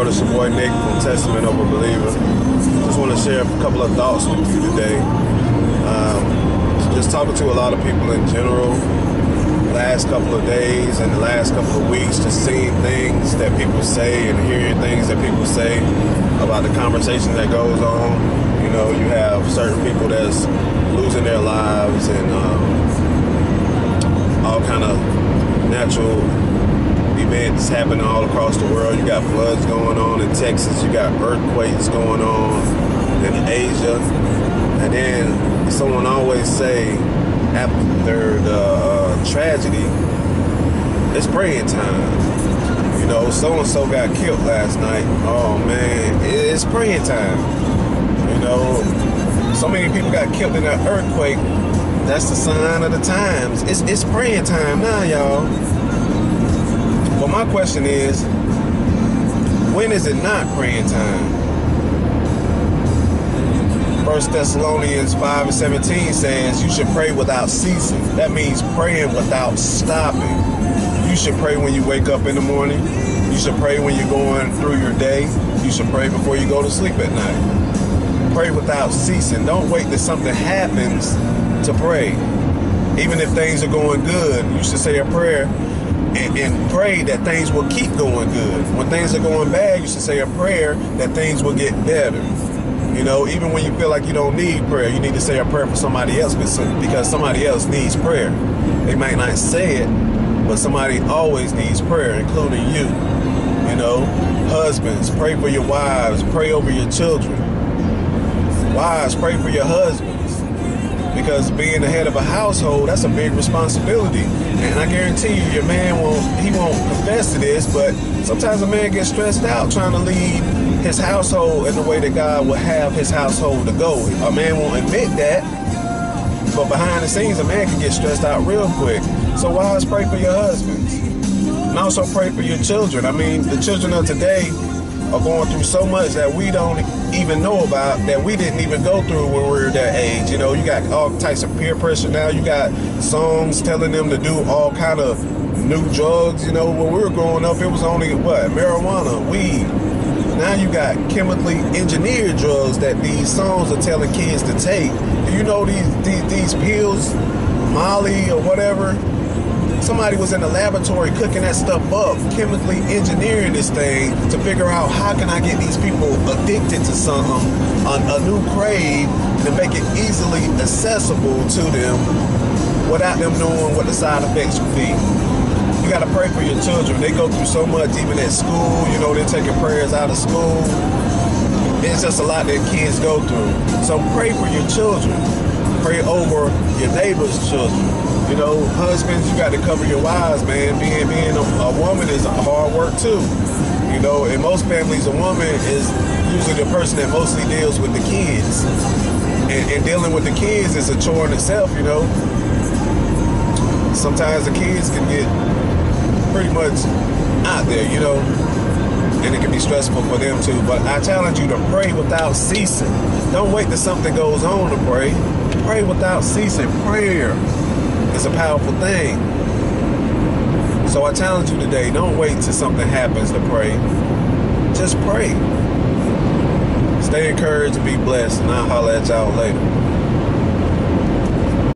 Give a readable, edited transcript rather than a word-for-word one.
going? It's your boy Nick from Testament of a Believer. Just want to share a couple of thoughts with you today. Just talking to a lot of people in general, last couple of days and the last couple of weeks, just seeing things that people say and hearing things that people say about the conversation that goes on. You know, you have certain people that's losing their lives and all kind of natural events happening all across the world. You got floods going on in Texas. You got earthquakes going on in Asia. And then someone always say after the tragedy, it's praying time. You know, so-and-so got killed last night. Oh, man, it's praying time. You know, so many people got killed in that earthquake. That's the sign of the times. It's praying time now, y'all. But my question is, when is it not praying time? 1 Thessalonians 5:17 says you should pray without ceasing. That means praying without stopping. You should pray when you wake up in the morning. You should pray when you're going through your day. You should pray before you go to sleep at night. Pray without ceasing. Don't wait till something happens to pray. Even if things are going good, you should say a prayer and pray that things will keep going good. When things are going bad, you should say a prayer that things will get better. You know, even when you feel like you don't need prayer, you need to say a prayer for somebody else because somebody else needs prayer. They might not say it, but somebody always needs prayer, including you. You know, husbands, pray for your wives, pray over your children. Wives, pray for your husbands. Because being the head of a household, that's a big responsibility. And I guarantee you, your man won't confess to this, but sometimes a man gets stressed out trying to lead his household in the way that God would have his household to go. A man won't admit that, but behind the scenes, a man can get stressed out real quick. So wives, pray for your husbands. And also pray for your children. I mean, the children of today are going through so much that we don't even know about, that we didn't even go through when we were that age. You know, you got all types of peer pressure now. You got songs telling them to do all kind of new drugs. You know, when we were growing up, it was only, marijuana, weed. Now you got chemically engineered drugs that these songs are telling kids to take. Do you know these pills, Molly or whatever? Somebody was in the laboratory cooking that stuff up, chemically engineering this thing to figure out how can I get these people addicted to something, a new crave, to make it easily accessible to them without them knowing what the side effects would be. You got to pray for your children. They go through so much, even at school. You know, they're taking prayers out of school. It's just a lot that kids go through. So pray for your children. Pray over your neighbor's children. You know, husbands, you got to cover your wives, man. Being a woman is hard work too. You know, in most families, a woman is usually the person that mostly deals with the kids. And dealing with the kids is a chore in itself, you know. Sometimes the kids can get pretty much out there, you know, and it can be stressful for them too. But I challenge you to pray without ceasing. Don't wait till something goes on to pray. Pray without ceasing. Prayer is a powerful thing. So I challenge you today, don't wait till something happens to pray. Just pray. Stay encouraged and be blessed, and I'll holler at y'all later.